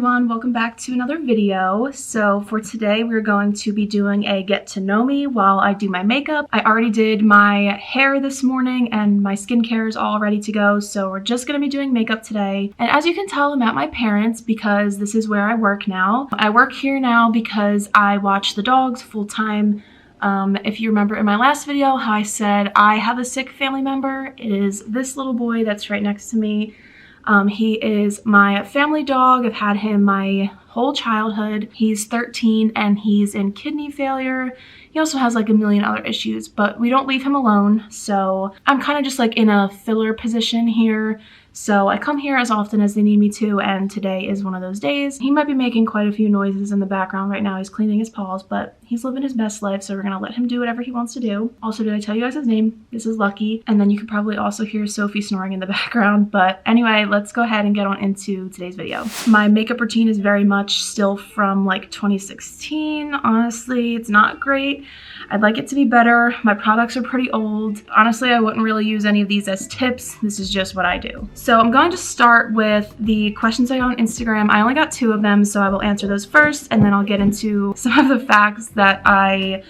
everyone, welcome back to another video. So for today we're going to be doing a get to know me while I do my makeup. I already did my hair this morning and my skincare is all ready to go, so we're just going to be doing makeup today. And as you can tell, I'm at my parents' because this is where I work now. I work here now because I watch the dogs full time. If you remember in my last video how I said I have a sick family member, it is this little boy that's right next to me. He is my family dog. I've had him my whole childhood. He's 13 and he's in kidney failure. He also has like a million other issues, but we don't leave him alone. So I'm kind of just like in a filler position here. So I come here as often as they need me to, and today is one of those days. He might be making quite a few noises in the background right now. He's cleaning his paws, but he's living his best life, so we're gonna let him do whatever he wants to do. Also, did I tell you guys his name? This is Lucky. And then you could probably also hear Sophie snoring in the background. But anyway, let's go ahead and get on into today's video. My makeup routine is very much still from like 2016. Honestly, it's not great. I'd like it to be better. My products are pretty old. Honestly, I wouldn't really use any of these as tips. This is just what I do. So I'm going to start with the questions I got on Instagram. I only got 2 of them, so I will answer those first, and then I'll get into some of the facts that I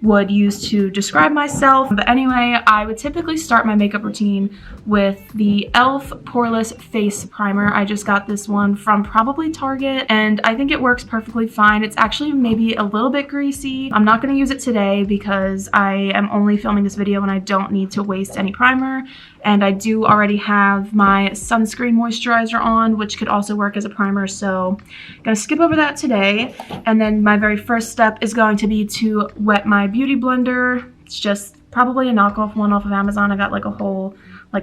would use to describe myself. But anyway, I would typically start my makeup routine with the e.l.f. Poreless Face Primer. I just got this one from probably Target, and I think it works perfectly fine. It's actually maybe a little bit greasy. I'm not going to use it today because I am only filming this video and I don't need to waste any primer. And I do already have my sunscreen moisturizer on, which could also work as a primer, so I'm gonna skip over that today. And then my very first step is going to be to wet my beauty blender. It's just probably a knockoff one off of Amazon. I got like a whole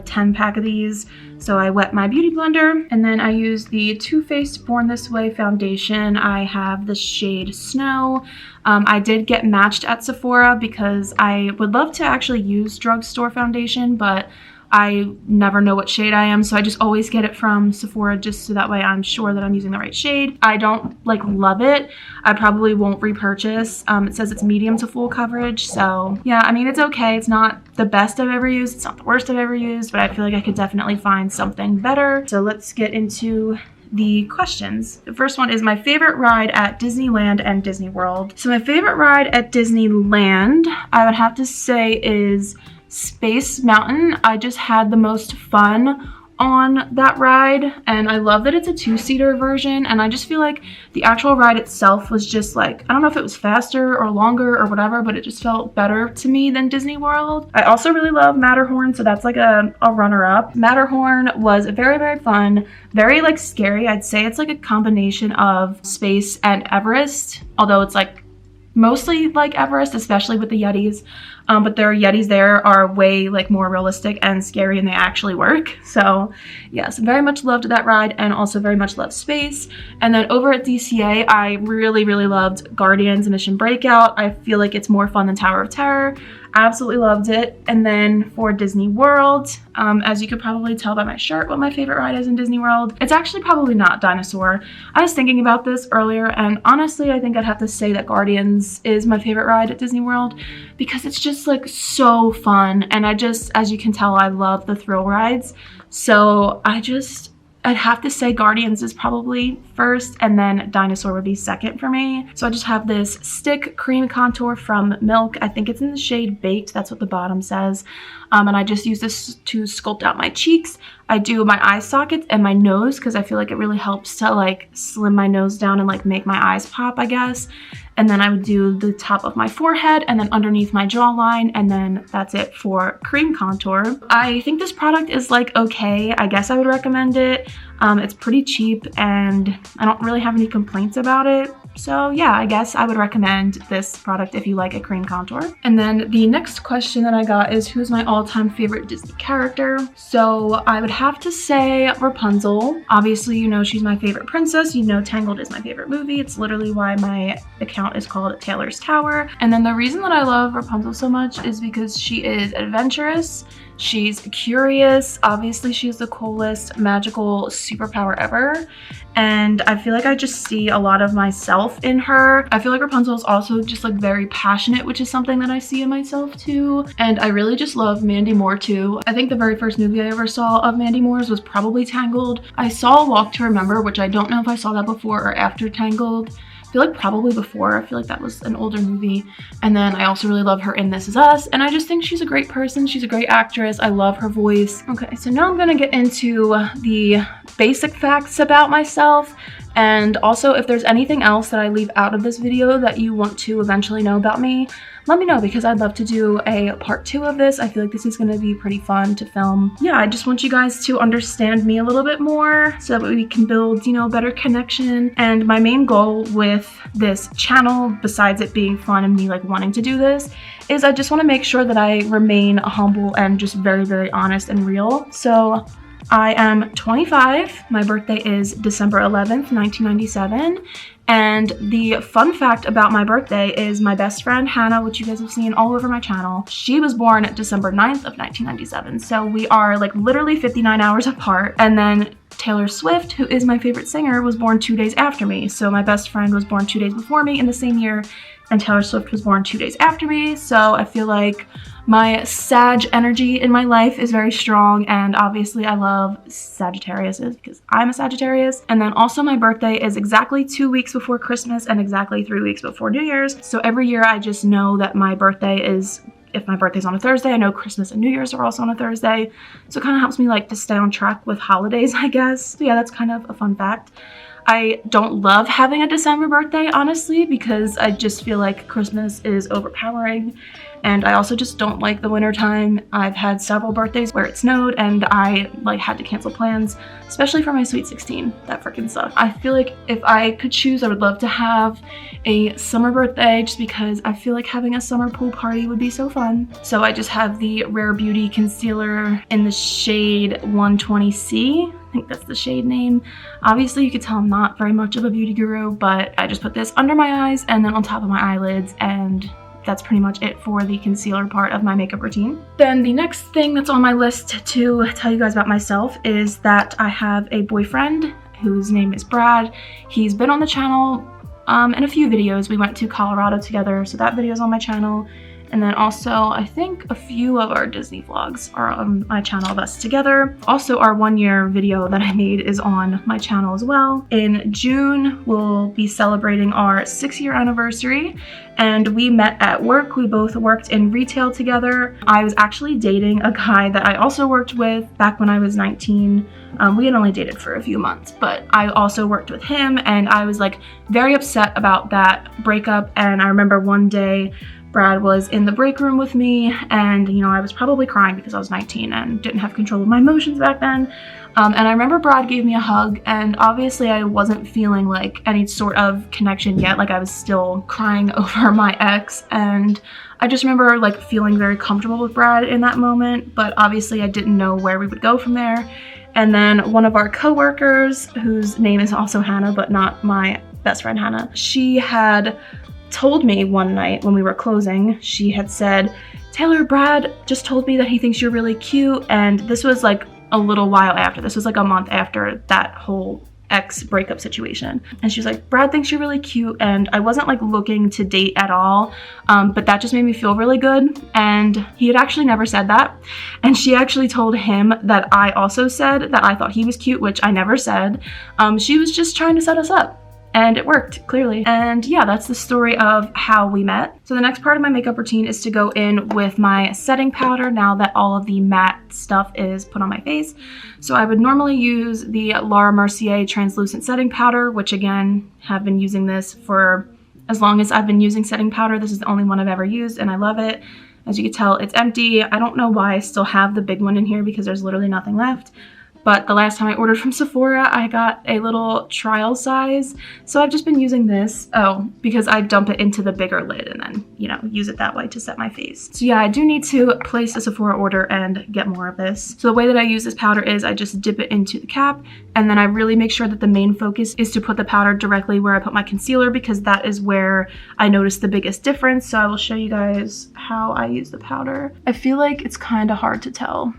10 pack of these. So I wet my beauty blender, and then I use the Too Faced Born This Way foundation. I have the shade Snow. I did get matched at Sephora because I would love to actually use drugstore foundation, but I never know what shade I am, so I just always get it from Sephora just so that way I'm sure that I'm using the right shade. I don't love it. I probably won't repurchase. It says it's medium to full coverage, so yeah, I mean, it's okay. It's not the best I've ever used. It's not the worst I've ever used, but I feel like I could definitely find something better. So let's get into the questions. The first one is my favorite ride at Disneyland and Disney World. So my favorite ride at Disneyland, I would have to say, is Space Mountain. I just had the most fun on that ride, and I love that it's a 2-seater version, and I just feel like the actual ride itself was just I don't know if it was faster or longer or whatever, but it just felt better to me than Disney World. I also really love Matterhorn, so that's like a runner-up. Matterhorn was very, very fun, very scary. I'd say it's like a combination of Space and Everest, although it's mostly like Everest, especially with the Yetis. But their Yetis there are way more realistic and scary, and they actually work. So yes, very much loved that ride, and also very much loved Space. And then over at DCA, I really, really loved Guardians Mission Breakout. I feel like it's more fun than Tower of Terror. Absolutely loved it. And then for Disney World, as you could probably tell by my shirt what my favorite ride is in Disney World, it's actually probably not Dinosaur. I was thinking about this earlier, and honestly, I think I'd have to say that Guardians is my favorite ride at Disney World because it's just so fun. And as you can tell, I love the thrill rides. So I'd have to say Guardians is probably first, and then Dinosaur would be second for me. So I just have this stick cream contour from Milk. I think it's in the shade Baked. That's what the bottom says. And I just use this to sculpt out my cheeks. I do my eye sockets and my nose because I feel like it really helps to slim my nose down and make my eyes pop, I guess. And then I would do the top of my forehead and then underneath my jawline, and then that's it for cream contour. I think this product is okay. I guess I would recommend it. It's pretty cheap and I don't really have any complaints about it. So yeah, I guess I would recommend this product if you like a cream contour. And then the next question that I got is, who's my all-time favorite Disney character? So I would have to say Rapunzel. Obviously, you know she's my favorite princess. You know Tangled is my favorite movie. It's literally why my account is called Taylor's Tower. And then the reason that I love Rapunzel so much is because she is adventurous. She's curious. Obviously, she's the coolest magical superpower ever. And I feel like I just see a lot of myself in her. I feel like Rapunzel is also just like very passionate, which is something that I see in myself too. And I really just love Mandy Moore too. I think the very first movie I ever saw of Mandy Moore's was probably Tangled. I saw Walk to Remember, which I don't know if I saw that before or after Tangled. I feel like probably before. I feel like that was an older movie. And then I also really love her in This Is Us. And I just think she's a great person. She's a great actress. I love her voice. Okay, so now I'm gonna get into the basic facts about myself. And also, if there's anything else that I leave out of this video that you want to eventually know about me, let me know, because I'd love to do a part 2 of this. I feel like this is gonna be pretty fun to film. Yeah, I just want you guys to understand me a little bit more so that we can build, you know, better connection. And my main goal with this channel, besides it being fun and me like wanting to do this, is I just want to make sure that I remain humble and just very, very honest and real. So I am 25. My birthday is December 11th, 1997. And the fun fact about my birthday is my best friend, Hannah, which you guys have seen all over my channel, she was born December 9th of 1997. So we are like literally 59 hours apart. And then Taylor Swift, who is my favorite singer, was born 2 days after me. So my best friend was born 2 days before me in the same year, and Taylor Swift was born 2 days after me. So I feel like my Sag energy in my life is very strong, and obviously I love Sagittariuses because I'm a Sagittarius. And then also my birthday is exactly 2 weeks before Christmas and exactly 3 weeks before New Year's. So every year I just know that my birthday is, if my birthday's on a Thursday, I know Christmas and New Year's are also on a Thursday. So it kind of helps me like to stay on track with holidays, I guess. So yeah, that's kind of a fun fact. I don't love having a December birthday, honestly, because I just feel like Christmas is overpowering. And I also just don't like the winter time. I've had several birthdays where it snowed and I like had to cancel plans, especially for my Sweet 16. That freaking sucked. I feel like if I could choose, I would love to have a summer birthday, just because I feel like having a summer pool party would be so fun. So I just have the Rare Beauty concealer in the shade 120C. I think that's the shade name. Obviously you could tell I'm not very much of a beauty guru, but I just put this under my eyes and then on top of my eyelids, and that's pretty much it for the concealer part of my makeup routine. Then the next thing that's on my list to tell you guys about myself is that I have a boyfriend whose name is Brad. He's been on the channel in a few videos. We went to Colorado together, so that video is on my channel. And then also, I think a few of our Disney vlogs are on my channel of us together. Also, our 1-year video that I made is on my channel as well. In June, we'll be celebrating our 6-year anniversary, and we met at work. We both worked in retail together. I was actually dating a guy that I also worked with back when I was 19. We had only dated for a few months, but I also worked with him, and I was like very upset about that breakup. And I remember one day Brad was in the break room with me, and you know, I was probably crying because I was 19 and didn't have control of my emotions back then. And I remember Brad gave me a hug, and obviously I wasn't feeling like any sort of connection yet. Like I was still crying over my ex, and I just remember like feeling very comfortable with Brad in that moment, but obviously I didn't know where we would go from there. And then one of our coworkers, whose name is also Hannah, but not my best friend Hannah, she had told me one night when we were closing, she had said, "Taylor, Brad just told me that he thinks you're really cute." And this was like a little while after. This was like a month after that whole ex breakup situation. And she was like, "Brad thinks you're really cute." And I wasn't like looking to date at all, but that just made me feel really good. And he had actually never said that. And she actually told him that I also said that I thought he was cute, which I never said. She was just trying to set us up. And it worked, clearly. And yeah, that's the story of how we met. So the next part of my makeup routine is to go in with my setting powder now that all of the matte stuff is put on my face. So I would normally use the Laura Mercier translucent setting powder, which again, have been using this for as long as I've been using setting powder. This is the only one I've ever used, and I love it. As you can tell, it's empty. I don't know why I still have the big one in here because there's literally nothing left. but the last time I ordered from Sephora, I got a little trial size. So I've just been using this, because I dump it into the bigger lid and then, you know, use it that way to set my face. So yeah, I do need to place a Sephora order and get more of this. So the way that I use this powder is I just dip it into the cap, and then I really make sure that the main focus is to put the powder directly where I put my concealer, because that is where I notice the biggest difference. So I will show you guys how I use the powder. I feel like it's kind of hard to tell.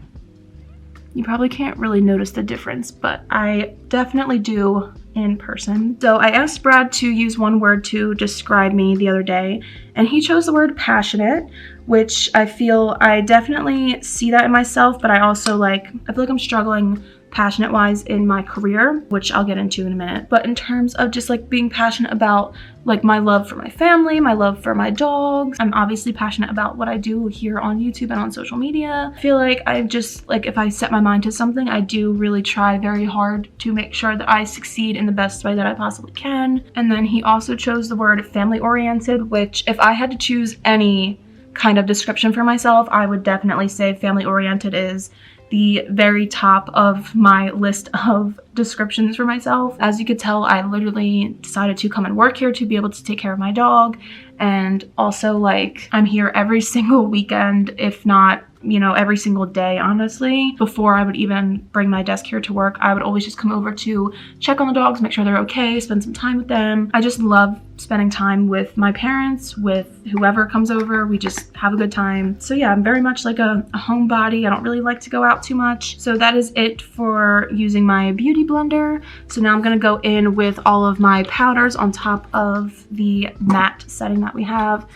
You probably can't really notice the difference, but I definitely do in person. So I asked Brad to use one word to describe me the other day, and he chose the word passionate, which I feel I definitely see that in myself, but I also I feel like I'm struggling passionate wise in my career, which I'll get into in a minute. But in terms of just being passionate about my love for my family, my love for my dogs, I'm obviously passionate about what I do here on YouTube and on social media. I feel like I just if I set my mind to something, I do really try very hard to make sure that I succeed in the best way that I possibly can. And then he also chose the word family oriented, which if I had to choose any kind of description for myself, I would definitely say family oriented is the very top of my list of descriptions for myself. As you could tell, I literally decided to come and work here to be able to take care of my dog, and also I'm here every single weekend, if not every single day, honestly. Before I would even bring my desk here to work, I would always just come over to check on the dogs, make sure they're okay, spend some time with them. I just love spending time with my parents, with whoever comes over. We just have a good time. So yeah, I'm very much a homebody. I don't really like to go out too much. So that is it for using my beauty blender. So now I'm gonna go in with all of my powders on top of the matte setting that we have.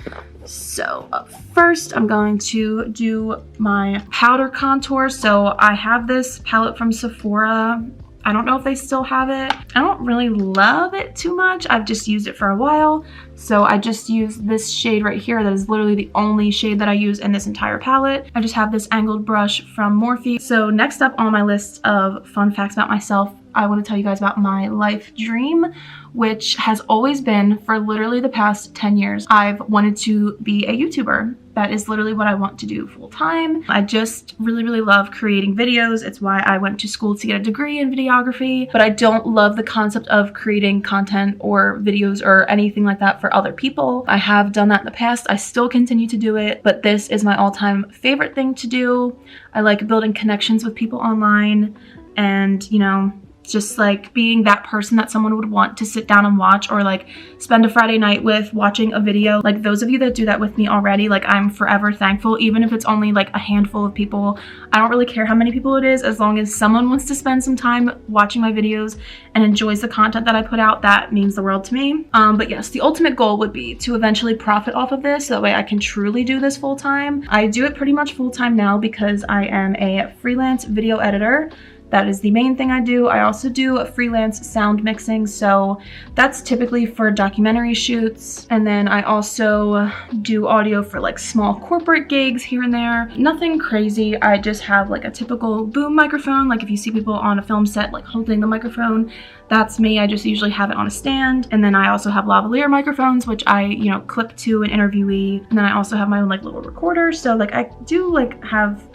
So up first, I'm going to do my powder contour. So I have this palette from Sephora. I don't know if they still have it. I don't really love it too much. I've just used it for a while. So I just use this shade right here. That is literally the only shade that I use in this entire palette. I just have this angled brush from Morphe. So next up on my list of fun facts about myself, I want to tell you guys about my life dream, which has always been for literally the past 10 years. I've wanted to be a YouTuber. That is literally what I want to do full time. I just really, really love creating videos. It's why I went to school to get a degree in videography, but I don't love the concept of creating content or videos or anything like that for other people. I have done that in the past. I still continue to do it, but this is my all-time favorite thing to do. I like building connections with people online and, just being that person that someone would want to sit down and watch, or spend a Friday night with watching a video. Those of you that do that with me already, I'm forever thankful. Even if it's only a handful of people, I don't really care how many people it is, as long as someone wants to spend some time watching my videos and enjoys the content that I put out. That means the world to me. But yes, the ultimate goal would be to eventually profit off of this, so that way I can truly do this full time. I do it pretty much full time now because I am a freelance video editor. That is the main thing I do. I also do freelance sound mixing, so that's typically for documentary shoots. And then I also do audio for small corporate gigs here and there. Nothing crazy. I just have a typical boom microphone. If you see people on a film set holding the microphone, that's me. I just usually have it on a stand. And then I also have lavalier microphones, which I, clip to an interviewee. And then I also have my own little recorder. So I do have,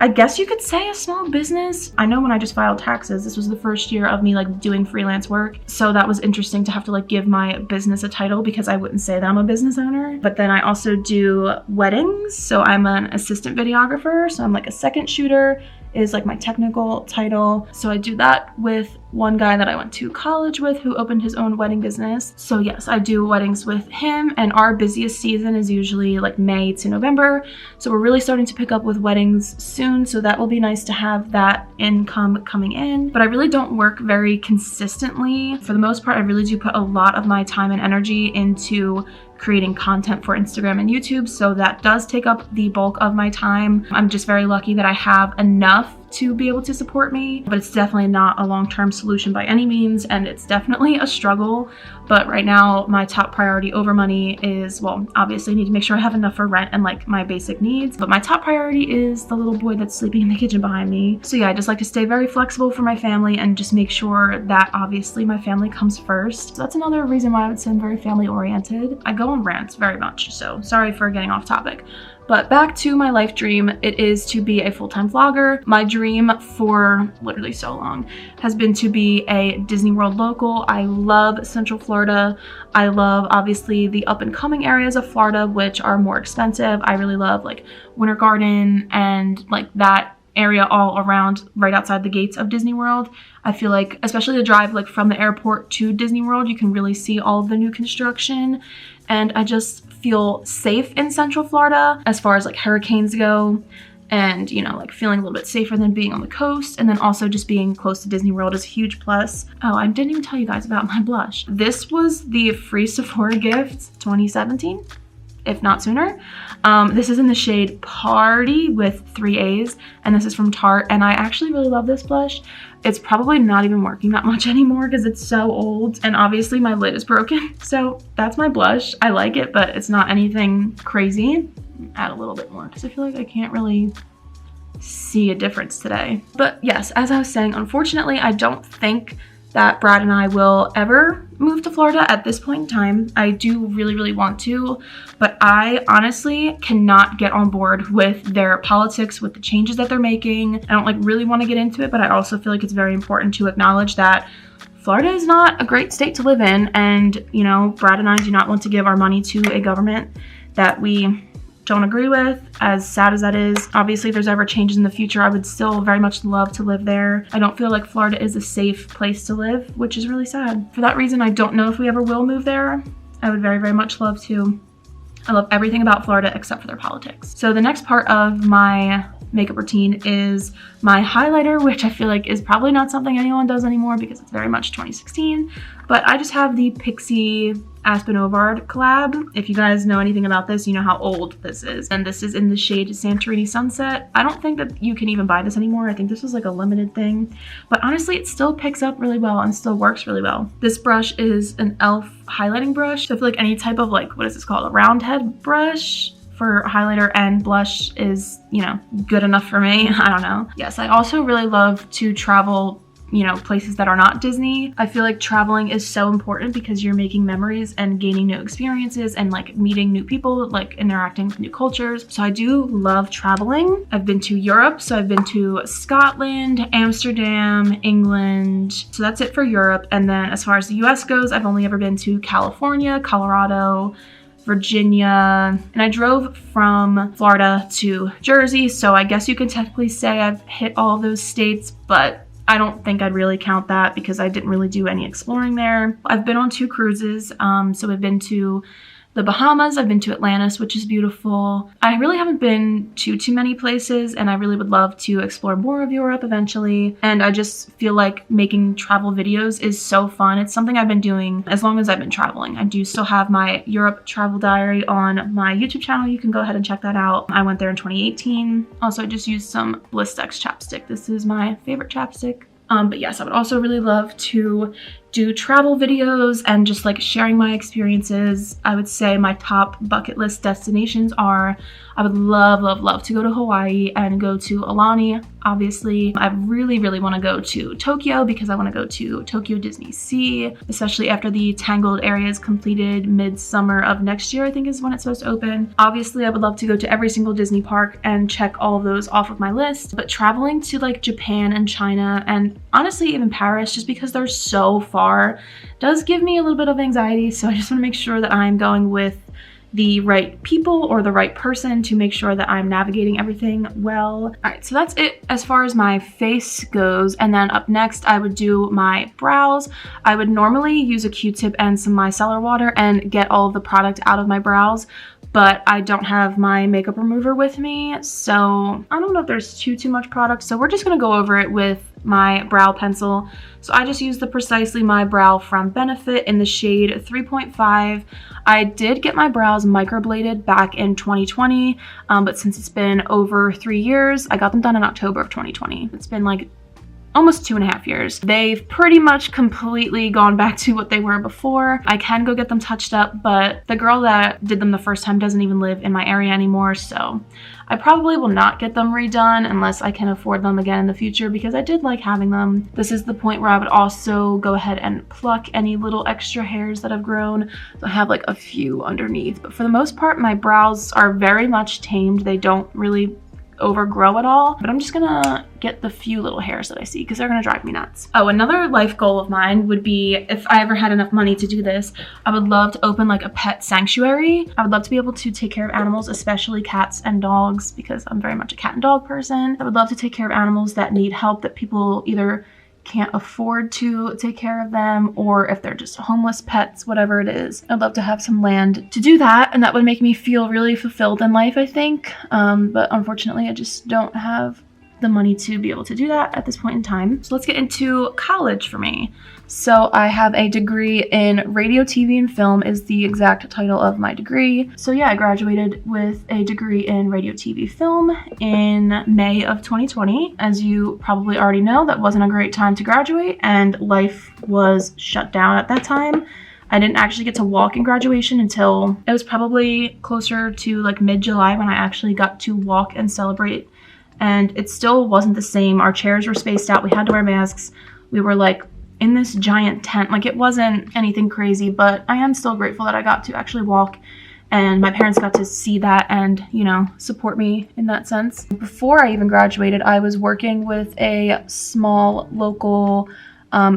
I guess you could say, a small business. I know when I just filed taxes, this was the first year of me doing freelance work. So that was interesting to have to give my business a title, because I wouldn't say that I'm a business owner. But then I also do weddings. So I'm an assistant videographer. So I'm a second shooter is my technical title. So I do that with one guy that I went to college with who opened his own wedding business. So yes, I do weddings with him, and our busiest season is usually May to November. So we're really starting to pick up with weddings soon. So that will be nice to have that income coming in. But I really don't work very consistently. For the most part, I really do put a lot of my time and energy into creating content for Instagram and YouTube, so that does take up the bulk of my time. I'm just very lucky that I have enough to be able to support me, but it's definitely not a long-term solution by any means, and it's definitely a struggle. But right now, my top priority over money is, well, obviously I need to make sure I have enough for rent and my basic needs, but my top priority is the little boy that's sleeping in the kitchen behind me. So yeah, I just like to stay very flexible for my family and just make sure that obviously my family comes first. So that's another reason why I would say I'm very family oriented. I go on rants very much, so sorry for getting off topic. But back to my life dream, it is to be a full-time vlogger. My dream for literally so long has been to be a Disney World local. I love Central Florida. I love obviously the up and coming areas of Florida, which are more expensive. I really love like Winter Garden and like that area all around right outside the gates of Disney World. I feel like, especially the drive like from the airport to Disney World, you can really see all of the new construction, and I just feel safe in Central Florida as far as like hurricanes go, and you know, like feeling a little bit safer than being on the coast. And then also just being close to Disney World is a huge plus. Oh, I didn't even tell you guys about my blush. This was the free Sephora gift 2017, if not sooner. This is in the shade Party with 3 A's, and this is from Tarte, and I actually really love this blush. It's probably not even working that much anymore because it's so old, and obviously my lid is broken. So that's my blush. I like it, but it's not anything crazy. Add a little bit more because I feel like I can't really see a difference today. But yes, as I was saying, unfortunately, I don't think that Brad and I will ever move to Florida at this point in time. I do really want to, but I honestly cannot get on board with their politics, with the changes that they're making. I don't like really want to get into it, but I also feel like it's very important to acknowledge that Florida is not a great state to live in, and you know, Brad and I do not want to give our money to a government that we don't agree with, as sad as that is. Obviously, if there's ever changes in the future, I would still very much love to live there. I don't feel like Florida is a safe place to live, which is really sad. For that reason, I don't know if we ever will move there. I would very much love to. I love everything about Florida except for their politics. So the next part of my makeup routine is my highlighter, which I feel like is probably not something anyone does anymore because it's very much 2016. But I just have the Pixie Aspen Ovard collab. If you guys know anything about this, you know how old this is. And this is in the shade Santorini Sunset. I don't think that you can even buy this anymore. I think this was like a limited thing. But honestly, it still picks up really well and still works really well. This brush is an e.l.f. highlighting brush. So I feel like any type of like, what is this called? A round head brush for highlighter and blush is, you know, good enough for me. I don't know. Yes, I also really love to travel, you know, places that are not Disney. I feel like traveling is so important because you're making memories and gaining new experiences and like meeting new people, like interacting with new cultures. So I do love traveling. I've been to Europe, so I've been to Scotland, Amsterdam, England. So that's it for Europe. And then as far as the US goes, I've only ever been to California, Colorado, Virginia, and I drove from Florida to Jersey. So I guess you can technically say I've hit all of those states, but I don't think I'd really count that because I didn't really do any exploring there. I've been on 2 cruises. So I've been to the Bahamas, I've been to Atlantis, which is beautiful. I really haven't been to too many places, and I really would love to explore more of Europe eventually. And I just feel like making travel videos is so fun. It's something I've been doing as long as I've been traveling. I do still have my Europe travel diary on my YouTube channel. You can go ahead and check that out. I went there in 2018. Also, I just used some Blistex chapstick. This is my favorite chapstick. But yes, I would also really love to do travel videos and just like sharing my experiences. I would say my top bucket list destinations are, I would love to go to Hawaii and go to Aulani. Obviously, I really want to go to Tokyo because I want to go to Tokyo Disney Sea, especially after the Tangled area is completed mid-summer of next year, I think is when it's supposed to open. Obviously, I would love to go to every single Disney park and check all of those off of my list, but traveling to like Japan and China and honestly even Paris, just because they're so far, does give me a little bit of anxiety. So I just want to make sure that I'm going with the right people or the right person to make sure that I'm navigating everything well. All right, so that's it as far as my face goes. And then up next, I would do my brows. I would normally use a Q-tip and some micellar water and get all of the product out of my brows, but I don't have my makeup remover with me, so I don't know if there's too much product, so we're just gonna go over it with my brow pencil. So I just used the Precisely My Brow from Benefit in the shade 3.5. I did get my brows microbladed back in 2020, but since it's been over 3 years, I got them done in October of 2020. It's been like almost 2.5 years. They've pretty much completely gone back to what they were before. I can go get them touched up, but the girl that did them the first time doesn't even live in my area anymore, so I probably will not get them redone unless I can afford them again in the future, because I did like having them. This is the point where I would also go ahead and pluck any little extra hairs that have grown. So I have like a few underneath, but for the most part my brows are very much tamed. They don't really overgrow at all, but I'm just gonna get the few little hairs that I see because they're gonna drive me nuts. Oh, another life goal of mine would be, if I ever had enough money to do this, I would love to open like a pet sanctuary. I would love to be able to take care of animals, especially cats and dogs, because I'm very much a cat and dog person. I would love to take care of animals that need help, that people either can't afford to take care of them, or if they're just homeless pets, whatever it is. I'd love to have some land to do that, and that would make me feel really fulfilled in life, I think. But unfortunately, I just don't have the money to be able to do that at this point in time. So let's get into college for me. So I have a degree in radio, TV, and film is the exact title of my degree. So yeah, I graduated with a degree in radio, TV, film in May of 2020. As you probably already know, that wasn't a great time to graduate, and life was shut down at that time. I didn't actually get to walk in graduation until it was probably closer to like mid-July when I actually got to walk and celebrate. And it still wasn't the same. Our chairs were spaced out. We had to wear masks. We were like in this giant tent. Like, it wasn't anything crazy, but I am still grateful that I got to actually walk, and my parents got to see that and, you know, support me in that sense. Before I even graduated, I was working with a small local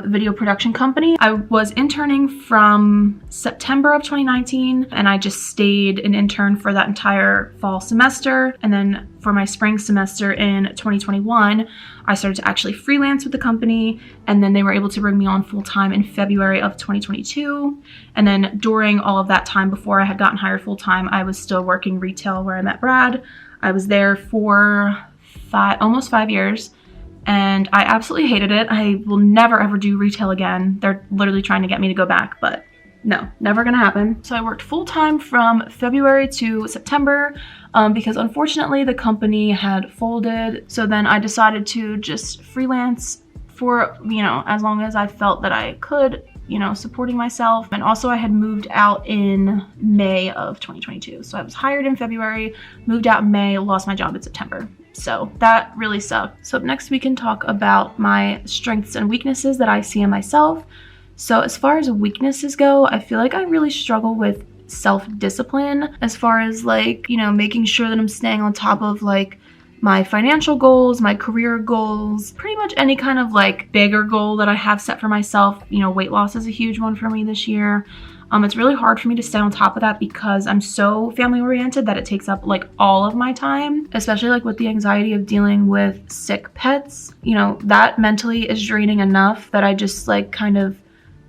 video production company. I was interning from September of 2019, and I just stayed an intern for that entire fall semester. And then for my spring semester in 2021, I started to actually freelance with the company, and then they were able to bring me on full-time in February of 2022. And then during all of that time before I had gotten hired full-time, I was still working retail where I met Brad. I was there for almost 5 years. And I absolutely hated it. I will never ever do retail again. They're literally trying to get me to go back, but no, never gonna happen. So I worked full-time from February to September because unfortunately the company had folded. So then I decided to just freelance for, you know, as long as I felt that I could, you know, supporting myself. And also I had moved out in May of 2022. So I was hired in February, moved out in May, lost my job in September. So that really sucked. So up next we can talk about my strengths and weaknesses that I see in myself. So as far as weaknesses go, I feel like I really struggle with self-discipline as far as like, you know, making sure that I'm staying on top of like my financial goals, my career goals, pretty much any kind of like bigger goal that I have set for myself. You know, weight loss is a huge one for me this year. It's really hard for me to stay on top of that because I'm so family oriented that it takes up like all of my time, especially like with the anxiety of dealing with sick pets. You know, that mentally is draining enough that I just like kind of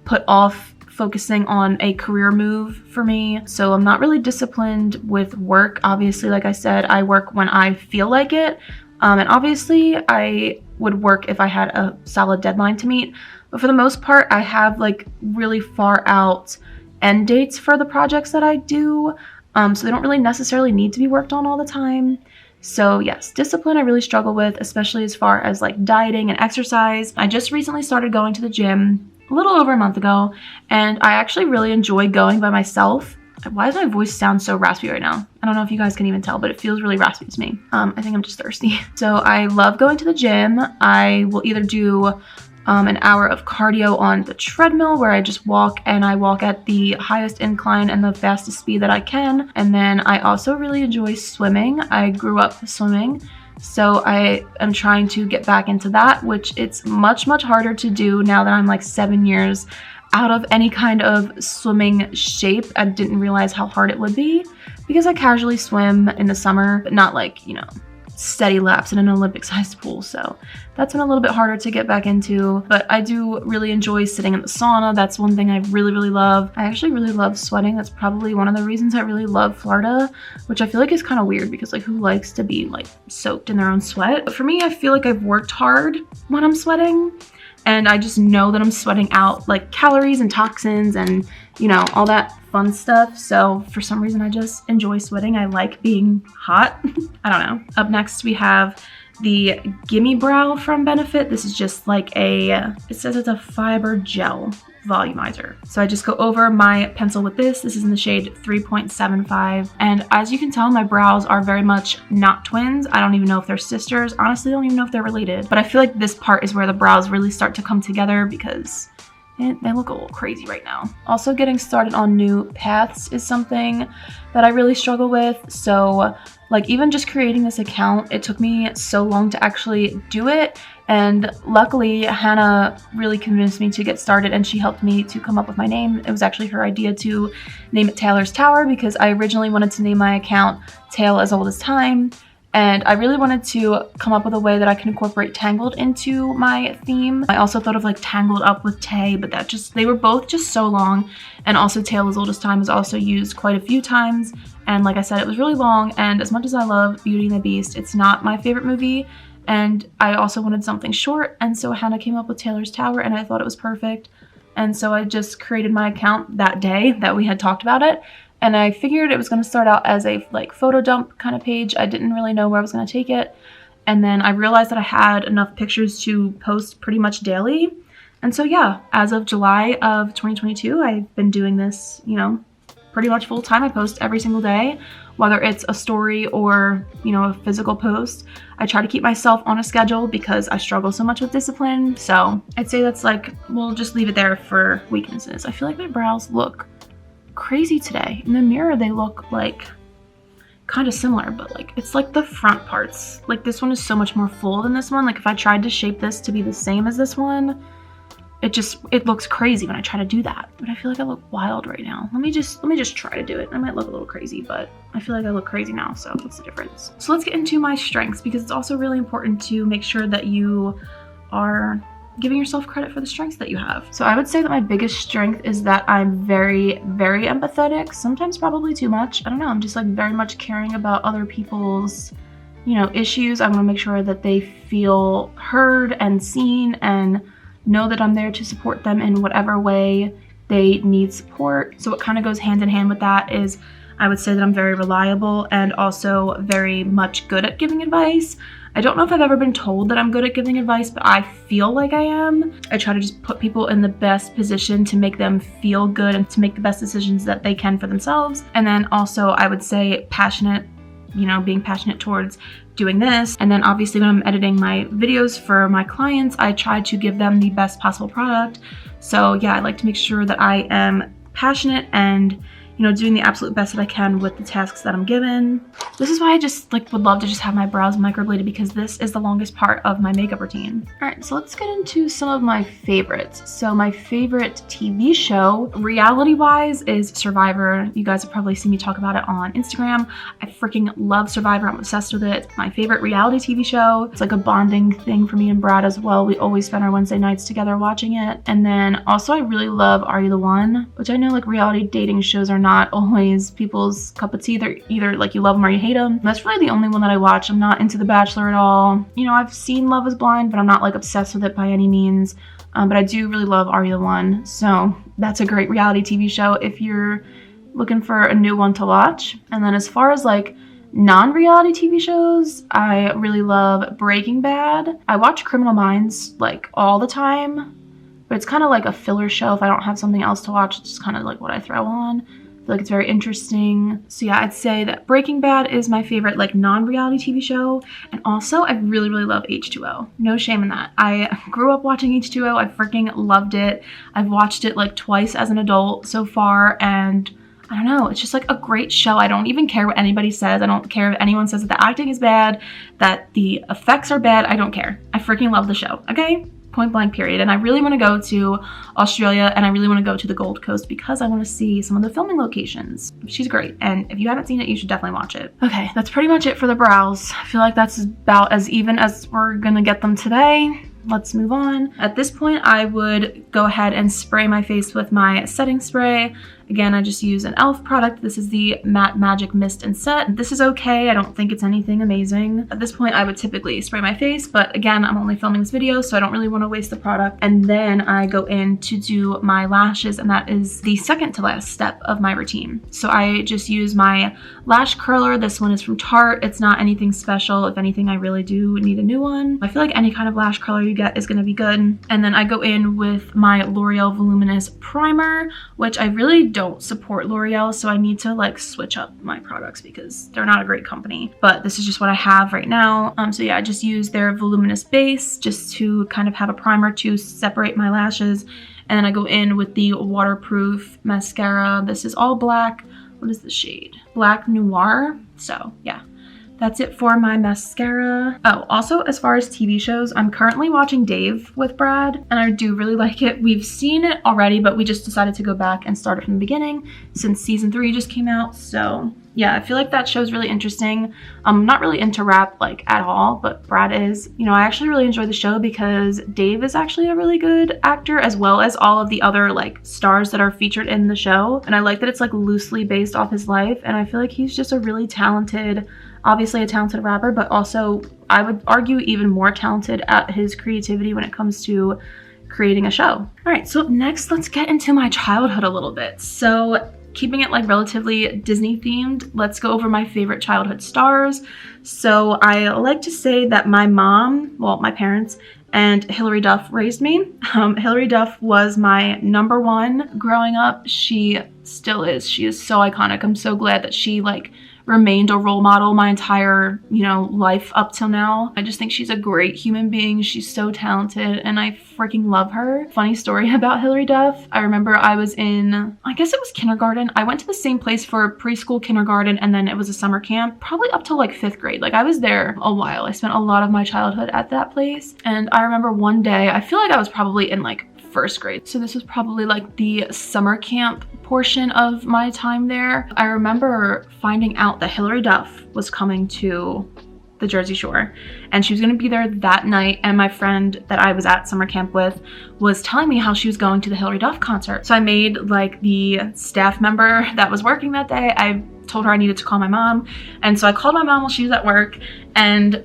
put off focusing on a career move for me. So I'm not really disciplined with work. Obviously, like I said, I work when I feel like it. And obviously I would work if I had a solid deadline to meet. But for the most part, I have like really far out end dates for the projects that I do. So they don't really necessarily need to be worked on all the time. So yes, discipline I really struggle with, especially as far as like dieting and exercise. I just recently started going to the gym a little over a month ago, and I actually really enjoy going by myself. Why does my voice sound so raspy right now? I don't know if you guys can even tell, but it feels really raspy to me. I think I'm just thirsty. So I love going to the gym. I will either do an hour of cardio on the treadmill where I just walk, and I walk at the highest incline and the fastest speed that I can. And then I also really enjoy swimming. I grew up swimming, so I am trying to get back into that, which it's much harder to do now that I'm like 7 years out of any kind of swimming shape. I didn't realize how hard it would be because I casually swim in the summer, but not like, you know, steady laps in an Olympic-sized pool. So that's been a little bit harder to get back into, but I do really enjoy sitting in the sauna. That's one thing I really love. I actually really love sweating. That's probably one of the reasons I really love Florida, which I feel like is kind of weird because like who likes to be like soaked in their own sweat? But for me, I feel like I've worked hard when I'm sweating, and I just know that I'm sweating out like calories and toxins and, you know, all that fun stuff. So for some reason, I just enjoy sweating. I like being hot. I don't know. Up next, we have the Gimme Brow from Benefit. This is just like it says it's a fiber gel volumizer. So I just go over my pencil with this. This is in the shade 3.75. And as you can tell, my brows are very much not twins. I don't even know if they're sisters. Honestly, I don't even know if they're related. But I feel like this part is where the brows really start to come together because they look a little crazy right now. Also, getting started on new paths is something that I really struggle with. So like even just creating this account, it took me so long to actually do it. And luckily, Hannah really convinced me to get started and she helped me to come up with my name. It was actually her idea to name it Taylor's Tower because I originally wanted to name my account Tale as Old as Time. And I really wanted to come up with a way that I can incorporate Tangled into my theme. I also thought of like Tangled Up with Tay, but they were both just so long. And also Tale as Old as Time was also used quite a few times. And like I said, it was really long. And as much as I love Beauty and the Beast, it's not my favorite movie. And I also wanted something short. And so Hannah came up with Taylor's Tower and I thought it was perfect. And so I just created my account that day that we had talked about it. And I figured it was going to start out as a like photo dump kind of page. I didn't really know where I was going to take it. And then I realized that I had enough pictures to post pretty much daily. And so yeah, as of July of 2022, I've been doing this, you know, pretty much full time. I post every single day, whether it's a story or, you know, a physical post. I try to keep myself on a schedule because I struggle so much with discipline. So I'd say that's like, we'll just leave it there for weaknesses. I feel like my brows look crazy today. In the mirror, they look like kind of similar, but like it's like the front parts. Like this one is so much more full than this one. Like if I tried to shape this to be the same as this one, it looks crazy when I try to do that. But I feel like I look wild right now. Let me just try to do it. I might look a little crazy, but I feel like I look crazy now, so what's the difference? So let's get into my strengths because it's also really important to make sure that you are giving yourself credit for the strengths that you have. So I would say that my biggest strength is that I'm very, very empathetic, sometimes probably too much. I don't know, I'm just like very much caring about other people's, you know, issues. I want to make sure that they feel heard and seen and know that I'm there to support them in whatever way they need support. So what kind of goes hand in hand with that is I would say that I'm very reliable and also very much good at giving advice. I don't know if I've ever been told that I'm good at giving advice, but I feel like I am. I try to just put people in the best position to make them feel good and to make the best decisions that they can for themselves. And then also I would say passionate, you know, being passionate towards doing this. And then obviously when I'm editing my videos for my clients, I try to give them the best possible product. So yeah, I like to make sure that I am passionate and, you know, doing the absolute best that I can with the tasks that I'm given. This is why I just like would love to just have my brows microbladed because this is the longest part of my makeup routine. All right, so let's get into some of my favorites. So my favorite TV show, reality-wise, is Survivor. You guys have probably seen me talk about it on Instagram. I freaking love Survivor. I'm obsessed with it. It's my favorite reality TV show. It's like a bonding thing for me and Brad as well. We always spend our Wednesday nights together watching it. And then also I really love Are You the One? Which I know like reality dating shows are not always people's cup of tea. They're either like you love them or you hate them. That's really the only one that I watch. I'm not into The Bachelor at all. You know, I've seen Love is Blind, but I'm not like obsessed with it by any means. But I do really love Are You the One? So that's a great reality TV show if you're looking for a new one to watch. And then as far as like non-reality TV shows, I really love Breaking Bad. I watch Criminal Minds like all the time, but it's kind of like a filler show. If I don't have something else to watch, it's just kind of like what I throw on. I feel like it's very interesting. So yeah, I'd say that Breaking Bad is my favorite like non-reality TV show. And also I really, really love H2O. No shame in that. I grew up watching H2O. I freaking loved it. I've watched it like twice as an adult so far. And I don't know, it's just like a great show. I don't even care what anybody says. I don't care if anyone says that the acting is bad, that the effects are bad. I don't care. I freaking love the show, okay? Point blank period. And I really want to go to Australia and I really want to go to the Gold Coast because I want to see some of the filming locations. She's great. And if you haven't seen it, you should definitely watch it. Okay, that's pretty much it for the brows. I feel like that's about as even as we're gonna get them today. Let's move on. At this point, I would go ahead and spray my face with my setting spray. Again, I just use an e.l.f. product. This is the Matte Magic Mist and Set. This is okay. I don't think it's anything amazing. At this point, I would typically spray my face, but again, I'm only filming this video, so I don't really want to waste the product. And then I go in to do my lashes, and that is the second to last step of my routine. So I just use my lash curler. This one is from Tarte. It's not anything special. If anything, I really do need a new one. I feel like any kind of lash curler you get is going to be good. And then I go in with my L'Oreal Voluminous Primer, which I really don't support L'Oreal, so I need to like switch up my products because they're not a great company, but this is just what I have right now. So yeah, I just use their voluminous base just to kind of have a primer to separate my lashes. And then I go in with the waterproof mascara. This is all black. What is the shade? Black Noir. So yeah, that's it for my mascara. Oh, also as far as TV shows, I'm currently watching Dave with Brad, and I do really like it. We've seen it already, but we just decided to go back and start it from the beginning since season 3 just came out. So yeah, I feel like that show's really interesting. I'm not really into rap like at all, but Brad is. You know, I actually really enjoy the show because Dave is actually a really good actor, as well as all of the other like stars that are featured in the show. And I like that it's like loosely based off his life, and I feel like he's just a really talented, obviously a talented rapper, but also I would argue even more talented at his creativity when it comes to creating a show. All right, so next let's get into my childhood a little bit. So keeping it like relatively Disney themed, let's go over my favorite childhood stars. So I like to say that my mom, well, my parents, and Hilary Duff raised me. Hilary Duff was my number one growing up. She still is. She is so iconic. I'm so glad that she like remained a role model my entire, you know, life up till now. I just think she's a great human being. She's so talented and I freaking love her. Funny story about Hilary Duff. I remember I was in, I guess it was kindergarten. I went to the same place for preschool, kindergarten, and then it was a summer camp, probably up to like 5th grade. Like I was there a while. I spent a lot of my childhood at that place. And I remember one day, I feel like I was probably in like 1st grade. So this was probably like the summer camp portion of my time there. I remember finding out that Hilary Duff was coming to the Jersey Shore and she was going to be there that night, and my friend that I was at summer camp with was telling me how she was going to the Hilary Duff concert. So I made like the staff member that was working that day, I told her I needed to call my mom, and so I called my mom while she was at work, and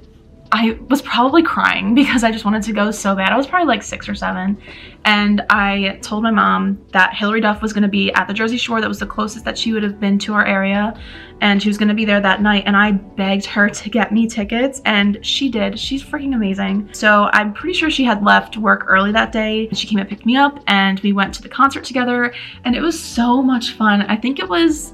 I was probably crying because I just wanted to go so bad. I was probably like 6 or 7. And I told my mom that Hilary Duff was going to be at the Jersey Shore. That was the closest that she would have been to our area. And she was going to be there that night. And I begged her to get me tickets. And she did. She's freaking amazing. So I'm pretty sure she had left work early that day. She came and picked me up and we went to the concert together. And it was so much fun. I think it was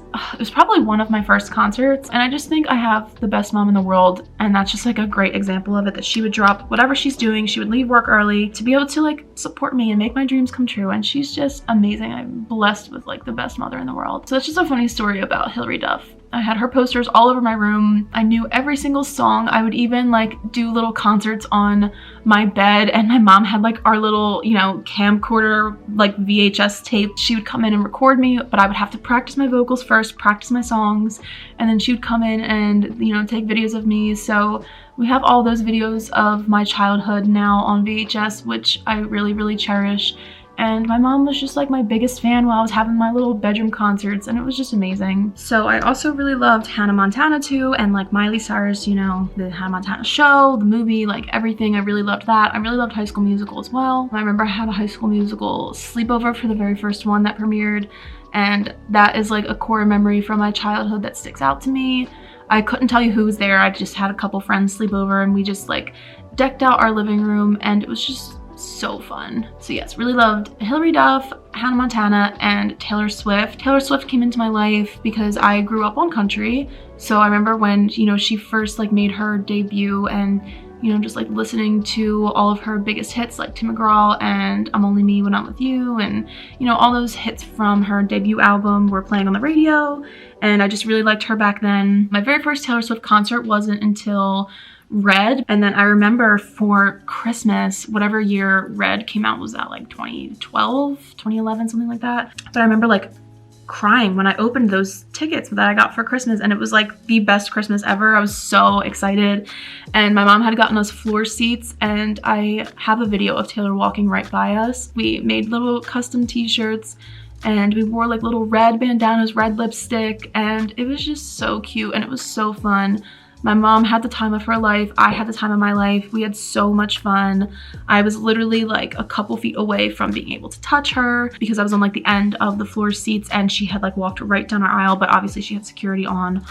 probably one of my first concerts. And I just think I have the best mom in the world. And that's just like a great example of it, that she would drop whatever she's doing. She would leave work early to be able to like support me and make my dreams come true. And she's just amazing. I'm blessed with like the best mother in the world. So that's just a funny story about Hilary Duff. I had her posters all over my room. I knew every single song. I would even like do little concerts on my bed, and my mom had like our little, you know, camcorder like VHS tape. She would come in and record me, but I would have to practice my vocals first, practice my songs, and then she would come in and, you know, take videos of me. So we have all those videos of my childhood now on VHS, which I really, really cherish. And my mom was just like my biggest fan while I was having my little bedroom concerts, and it was just amazing. So I also really loved Hannah Montana too, and like Miley Cyrus, you know, the Hannah Montana show, the movie, like everything. I really loved that. I really loved High School Musical as well. I remember I had a High School Musical sleepover for the very first one that premiered, and that is like a core memory from my childhood that sticks out to me. I couldn't tell you who was there. I just had a couple friends sleep over and we just like decked out our living room, and it was just so fun. So yes, really loved Hilary Duff, Hannah Montana, and Taylor Swift. Taylor Swift came into my life because I grew up on country. So I remember when, you know, she first like made her debut, and, you know, just like listening to all of her biggest hits like Tim McGraw and I'm Only Me When I'm With You, and, you know, all those hits from her debut album were playing on the radio, and I just really liked her back then. My very first Taylor Swift concert wasn't until Red, and then I remember for Christmas, whatever year Red came out, was that like 2012, 2011, something like that. But I remember like crying when I opened those tickets that I got for Christmas, and it was like the best Christmas ever. I was so excited, and my mom had gotten us floor seats, and I have a video of Taylor walking right by us. We made little custom t-shirts, and we wore like little red bandanas, red lipstick, and it was just so cute and it was so fun. My mom had the time of her life. I had the time of my life. We had so much fun. I was literally like a couple feet away from being able to touch her because I was on like the end of the floor seats, and she had like walked right down our aisle, but obviously she had security on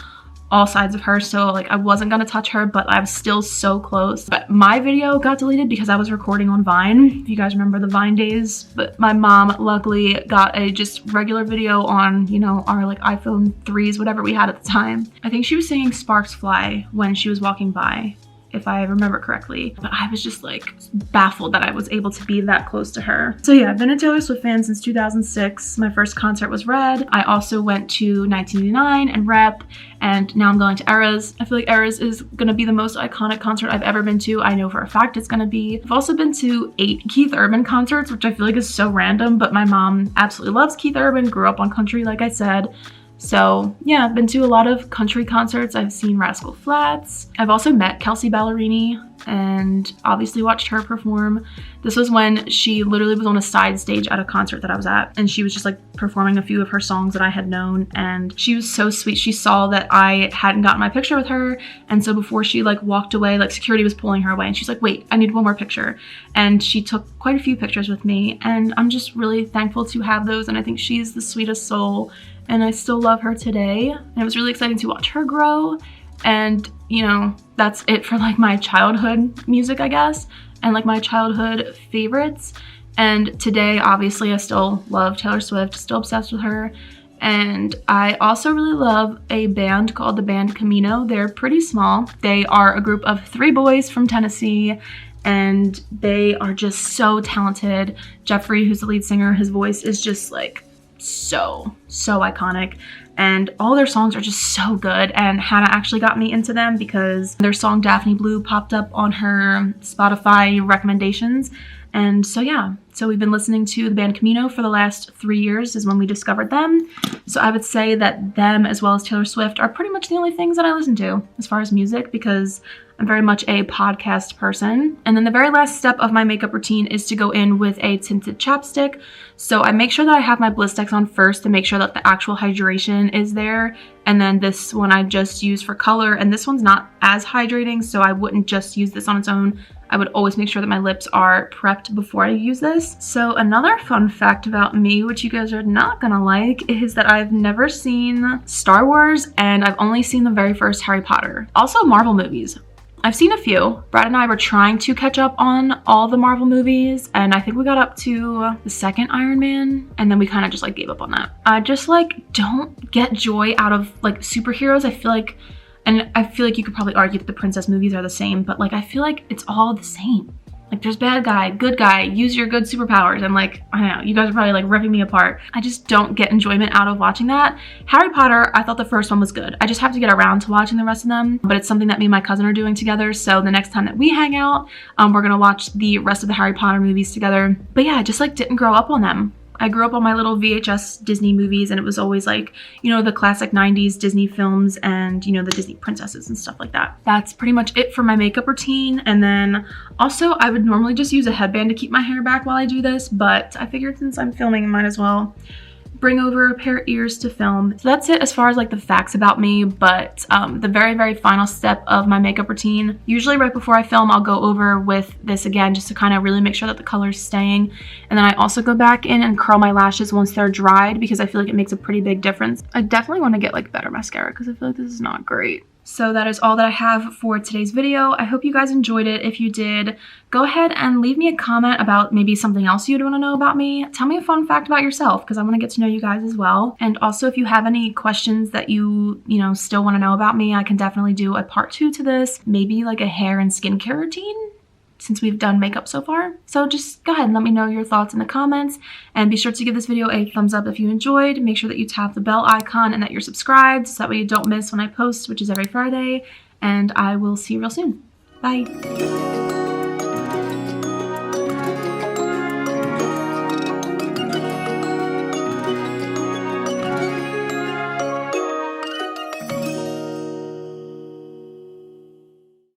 all sides of her, so like I wasn't gonna touch her, but I was still so close. But my video got deleted because I was recording on Vine, if you guys remember the Vine days. But my mom luckily got a just regular video on, you know, our like iPhone 3s, whatever we had at the time. I think she was singing Sparks Fly when she was walking by, if I remember correctly. But I was just like baffled that I was able to be that close to her. So yeah, I've been a Taylor Swift fan since 2006. My first concert was Red. I also went to 1989 and Rep, and now I'm going to Eras. I feel like Eras is gonna be the most iconic concert I've ever been to. I know for a fact it's gonna be. I've also been to 8 Keith Urban concerts, which I feel like is so random, but my mom absolutely loves Keith Urban, grew up on country like I said. So yeah, I've been to a lot of country concerts. I've seen Rascal Flatts. I've also met Kelsey Ballerini and obviously watched her perform. This was when she literally was on a side stage at a concert that I was at, and she was just like performing a few of her songs that I had known, and she was so sweet. She saw that I hadn't gotten my picture with her, and so before she like walked away, like security was pulling her away, and she's like, wait, I need one more picture. And she took quite a few pictures with me, and I'm just really thankful to have those, and I think she's the sweetest soul, and I still love her today. And it was really exciting to watch her grow. And you know, that's it for like my childhood music, I guess, and like my childhood favorites. And today, obviously, I still love Taylor Swift, still obsessed with her. And I also really love a band called the band Camino. They're pretty small. They are a group of 3 boys from Tennessee, and they are just so talented. Jeffrey, who's the lead singer, his voice is just like so iconic, and all their songs are just so good. And Hannah actually got me into them because their song Daphne Blue popped up on her Spotify recommendations. And so yeah, so we've been listening to the band Camino for the last 3 years is when we discovered them. So I would say that them, as well as Taylor Swift, are pretty much the only things that I listen to as far as music, because I'm very much a podcast person. And then the very last step of my makeup routine is to go in with a tinted chapstick. So I make sure that I have my Blistex on first to make sure that the actual hydration is there. And then this one I just use for color, and this one's not as hydrating, so I wouldn't just use this on its own. I would always make sure that my lips are prepped before I use this. So another fun fact about me, which you guys are not gonna like, is that I've never seen Star Wars, and I've only seen the very first Harry Potter. Also Marvel movies. I've seen a few. Brad and I were trying to catch up on all the Marvel movies, and I think we got up to the second Iron Man, and then we kind of just like gave up on that. I just like don't get joy out of like superheroes. I feel like you could probably argue that the princess movies are the same, but like I feel like it's all the same. Like there's bad guy, good guy, use your good superpowers, and like, I don't know, you guys are probably like ripping me apart. I just don't get enjoyment out of watching that. Harry Potter, I thought the first one was good. I just have to get around to watching the rest of them, but it's something that me and my cousin are doing together. So the next time that we hang out, we're gonna watch the rest of the Harry Potter movies together. But yeah, I just like didn't grow up on them. I grew up on my little VHS Disney movies, and it was always like, you know, the classic 90s Disney films and, you know, the Disney princesses and stuff like that. That's pretty much it for my makeup routine. And then also I would normally just use a headband to keep my hair back while I do this, but I figured since I'm filming, I might as well bring over a pair of ears to film. So that's it as far as like the facts about me. But the very final step of my makeup routine, usually right before I film, I'll go over with this again just to kind of really make sure that the color is staying. And then I also go back in and curl my lashes once they're dried, because I feel like it makes a pretty big difference. I definitely want to get like better mascara because I feel like this is not great. So that is all that I have for today's video. I hope you guys enjoyed it. If you did, go ahead and leave me a comment about maybe something else you'd want to know about me. Tell me a fun fact about yourself, because I want to get to know you guys as well. And also, if you have any questions that you know, still want to know about me, I can definitely do a part 2 to this. Maybe like a hair and skincare routine, since we've done makeup so far. So just go ahead and let me know your thoughts in the comments, and be sure to give this video a thumbs up if you enjoyed. Make sure that you tap the bell icon and that you're subscribed, so that way you don't miss when I post, which is every Friday. And I will see you real soon. Bye.